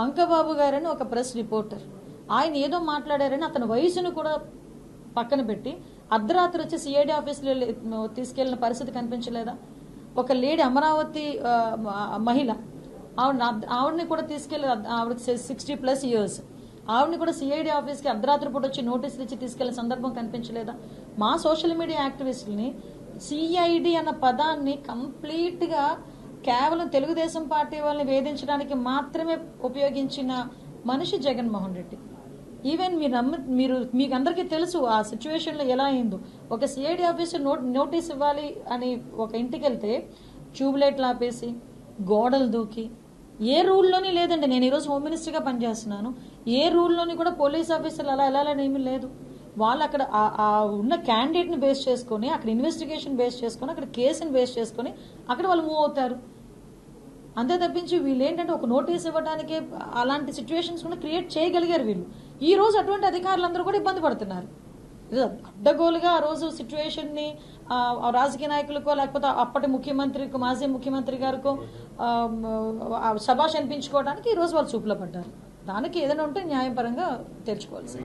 అంకబాబు గారని ఒక press reporter, ఆయన ఏదో మాట్లాడారని అతని వయసును కూడా పక్కన పెట్టి అర్ధరాత్రి వచ్చి సిఐడి ఆఫీసులో తీసుకెళ్లిన పరిస్థితి కనిపించలేదా? ఒక లేడీ అమరావతి మహిళ, ఆవిడని కూడా తీసుకెళ్లి, ఆవిడకి 60+ ఇయర్స్, ఆవిడని కూడా సిఐడి ఆఫీస్కి అర్ధరాత్రి పూట వచ్చి నోటీసులు ఇచ్చి తీసుకెళ్లిన సందర్భం కనిపించలేదా? మా సోషల్ మీడియా యాక్టివిస్టులని సిఐడి అన్న పదాన్ని కంప్లీట్ గా కేవలం తెలుగుదేశం పార్టీ వాళ్ళని వేధించడానికి మాత్రమే ఉపయోగించిన మనిషి జగన్మోహన్ రెడ్డి. ఈవెన్ మీకు అందరికీ తెలుసు ఆ సిచ్యువేషన్ లో ఎలా అయిందో. ఒక సిఐడి ఆఫీసర్ నోటీస్ ఇవ్వాలి అని ఒక ఇంటికి వెళ్తే ట్యూబ్లైట్లు ఆపేసి, గోడలు దూకి, ఏ రూల్లోని లేదండి. నేను ఈరోజు హోమ్ మినిస్టర్గా పనిచేస్తున్నాను, ఏ రూల్లోని కూడా పోలీస్ ఆఫీసర్లు అలా వెళ్ళాలని ఏమీ లేదు. వాళ్ళు అక్కడ ఉన్న క్యాండిడేట్ ని బేస్ చేసుకుని, అక్కడ ఇన్వెస్టిగేషన్ బేస్ చేసుకుని, అక్కడ కేసుని బేస్ చేసుకుని అక్కడ వాళ్ళు మూవ్ అవుతారు. అంతే తప్పించి వీళ్ళు ఏంటంటే ఒక నోటీస్ ఇవ్వడానికి అలాంటి సిచ్యువేషన్స్ కూడా క్రియేట్ చేయగలిగారు వీళ్ళు. ఈ రోజు అటువంటి అధికారులందరూ కూడా ఇబ్బంది పడుతున్నారు. అడ్డగోలుగా ఆ రోజు సిచ్యువేషన్ ని రాజకీయ నాయకులకో లేకపోతే అప్పటి ముఖ్యమంత్రికో మాజీ ముఖ్యమంత్రి గారికో శభాష్ అనిపించుకోవడానికి ఈ రోజు వాళ్ళు చూపులో పడ్డారు. దానికి ఏదైనా ఉంటే న్యాయపరంగా తెచ్చుకోవాల్సింది.